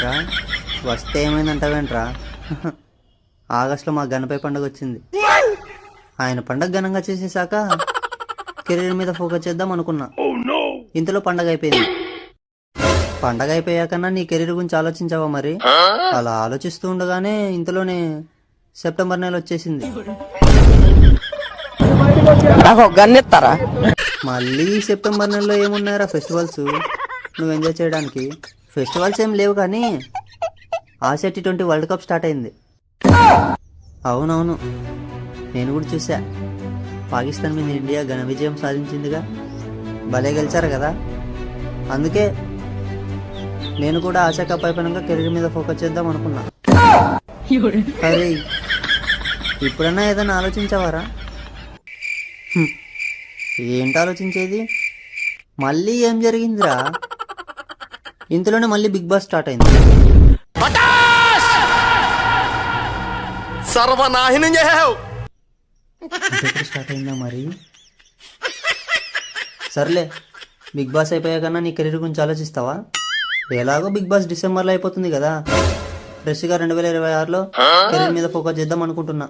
ఏమైందిరా? వస్తే ఏమైందంటావేంట్రా? ఆగస్టులో మా గణపై పండుగ వచ్చింది. ఆయన పండగ ఘనంగా చేసేసాక కెరీర్ మీద ఫోకస్ చేద్దాం అనుకున్నా. ఇంతలో పండగ అయిపోయింది. పండగ అయిపోయాకన్నా నీ కెరీర్ గురించి ఆలోచించావా మరి? అలా ఆలోచిస్తూ ఉండగానే ఇంతలోనే సెప్టెంబర్ నెల వచ్చేసింది. మళ్ళీ సెప్టెంబర్ నెలలో ఏమున్నాయరా ఫెస్టివల్స్ నువ్వు ఎంజాయ్ చేయడానికి? ఫెస్టివల్స్ ఏం లేవు కానీ Asia T20 world cup start అయింది. అవునవును, నేను కూడా చూసా. పాకిస్తాన్ మీద ఇండియా ఘన విజయం సాధించిందిగా, భలే గెలిచారు కదా. అందుకే నేను కూడా ఆసియా కప్ అయిపోయినాక కెరీర్ మీద ఫోకస్ చేద్దాం అనుకున్నా. అరే, ఇప్పుడన్నా ఏదైనా ఆలోచించావారా? ఏంటి ఆలోచించేది? మళ్ళీ ఏం జరిగిందిరా? ఇంతలోనే మళ్ళీ బిగ్ బాస్ స్టార్ట్ అయింది. స్టార్ట్ అయిందా మరి? సర్లే, బిగ్ బాస్ అయిపోయాకన్నా నీ కెరీర్ గురించి ఆలోచిస్తావా? ఎలాగో బిగ్ బాస్ డిసెంబర్లో అయిపోతుంది కదా. ఫ్రెష్గా 2026లో కెరీర్ మీద ఫోకస్ చేద్దాం అనుకుంటున్నా.